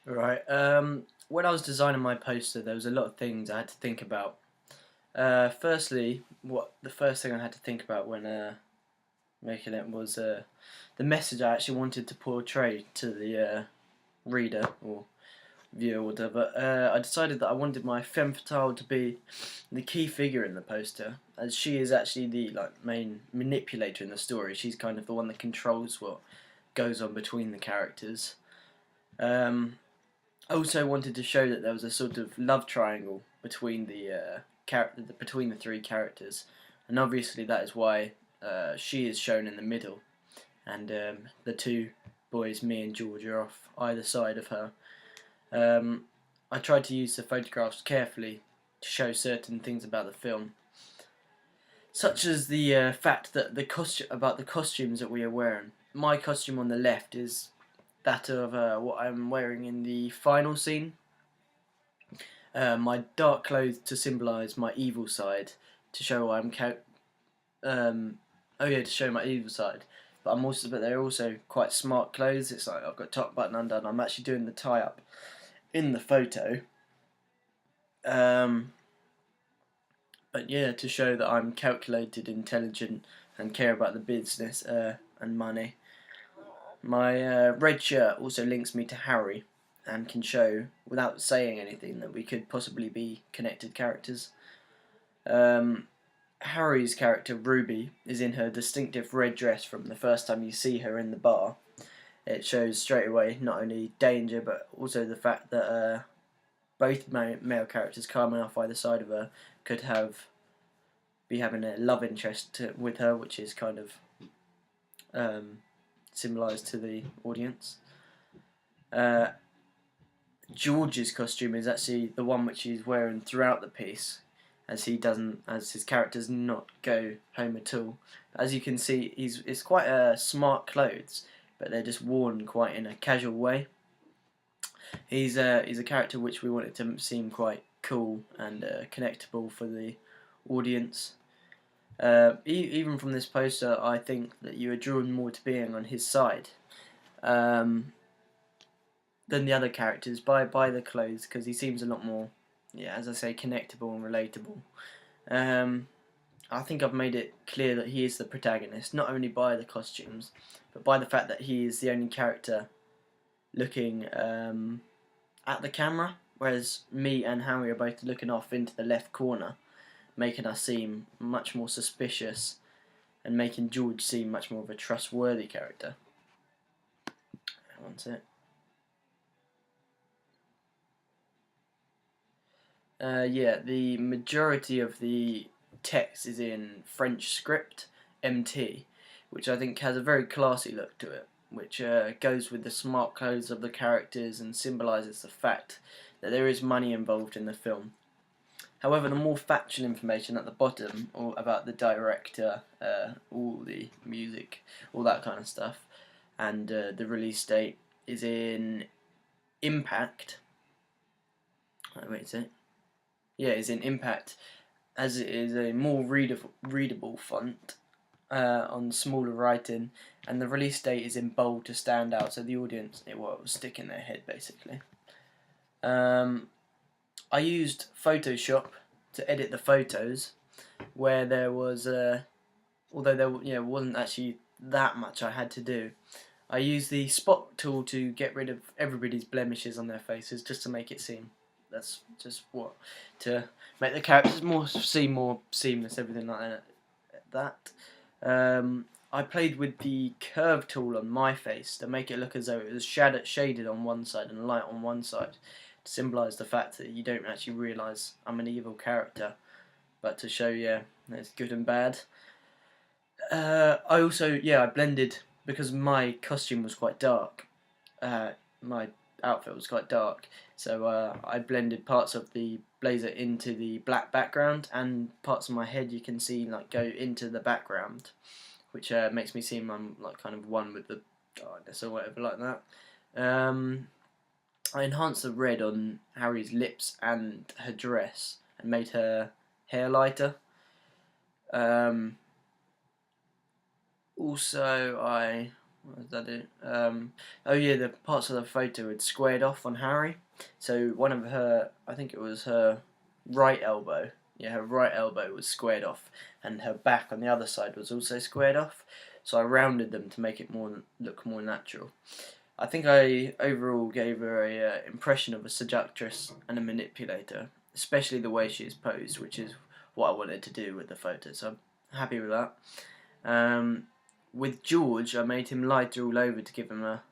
Right. When I was designing my poster, there was a lot of things I had to think about. Firstly, what the first thing I had to think about when making it was the message I actually wanted to portray to the reader or viewer or whatever. I decided that I wanted my femme fatale to be the key figure in the poster, as she is actually the main manipulator in the story. She's kind of the one that controls what goes on between the characters. Um, I also wanted to show that there was a sort of love triangle between between the three characters, and obviously that is why she is shown in the middle, and the two boys, me and George, are off either side of her. Um, I tried to use the photographs carefully to show certain things about the film, such as the fact that the costumes that we are wearing. My costume on the left is that of what I'm wearing in the final scene. My dark clothes to symbolise my evil side, to show um, to show my evil side. But they're also quite smart clothes. It's like I've got top button undone. I'm actually doing the tie up in the photo. Um, but yeah, to show that I'm calculated, intelligent, and care about the business and money. My red shirt also links me to Harry, and can show, without saying anything, that we could possibly be connected characters. Um, Harry's character, Ruby, is in her distinctive red dress from the first time you see her in the bar. It shows straight away not only danger, but also the fact that both male characters coming off either side of her could be having a love interest with her, which is kind of um, symbolised to the audience. Uh, George's costume is actually the one which he's wearing throughout the piece, as his character does not go home at all. As you can see, it's quite smart clothes, but they're just worn quite in a casual way. He's a character which we wanted to seem quite cool and connectable for the audience. Even from this poster, I think that you are drawn more to being on his side. Um, than the other characters by the clothes, because he seems a lot more, yeah, as I say, connectable and relatable. Um, I think I've made it clear that he is the protagonist, not only by the costumes, but by the fact that he is the only character looking at the camera, whereas me and Harry are both looking off into the left corner, making us seem much more suspicious and making George seem much more of a trustworthy character. That's it. Yeah, the majority of the text is in French script, MT, which I think has a very classy look to it, which goes with the smart clothes of the characters and symbolises the fact that there is money involved in the film. However, the more factual information at the bottom, or about the director, all the music, all that kind of stuff, and the release date is in Impact. Wait a sec. Yeah, is in Impact, as it is a more readable font on smaller writing, and the release date is in bold to stand out, so the audience it will stick in their head basically. Um, I used Photoshop to edit the photos, where there was although there wasn't actually that much I had to do. I used the spot tool to get rid of everybody's blemishes on their faces, just to make it seem that's just what to make the characters seem more seamless, everything like that. I played with the curve tool on my face to make it look as though it was shaded on one side and light on one side, to symbolise the fact that you don't actually realise I'm an evil character, but to show there's good and bad. I blended, because my costume was quite dark. My outfit was quite dark, so I blended parts of the blazer into the black background, and parts of my head you can see go into the background, which makes me seem I'm kind of one with the darkness or whatever like that. I enhanced the red on Harry's lips and her dress, and made her hair lighter. Also, What does that do? Oh yeah, the parts of the photo had squared off on Harry. So one of her, I think it was her right elbow. Yeah, her right elbow was squared off, and her back on the other side was also squared off. So I rounded them to make it look more natural. I think I overall gave her a impression of a seductress and a manipulator, especially the way she is posed, which is what I wanted to do with the photo. So I'm happy with that. Um, with George, I made him lighter all over to give him a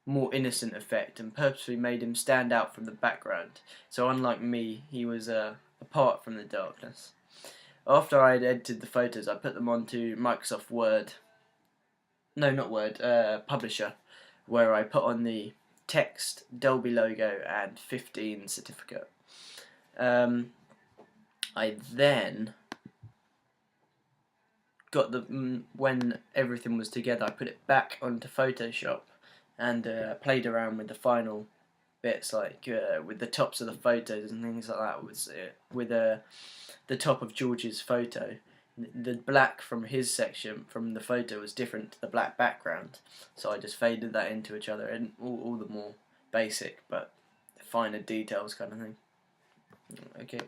more innocent effect, and purposely made him stand out from the background. So unlike me, he was apart from the darkness. After I had edited the photos, I put them onto Microsoft Word. No, not Word. Publisher, where I put on the text, Dolby logo, and 15 certificate. I then got when everything was together, I put it back onto Photoshop and played around with the final bits, like with the tops of the photos and things like that. With the top of George's photo, the black from his section from the photo was different to the black background, so I just faded that into each other, and all the more basic but finer details kind of thing. Okay.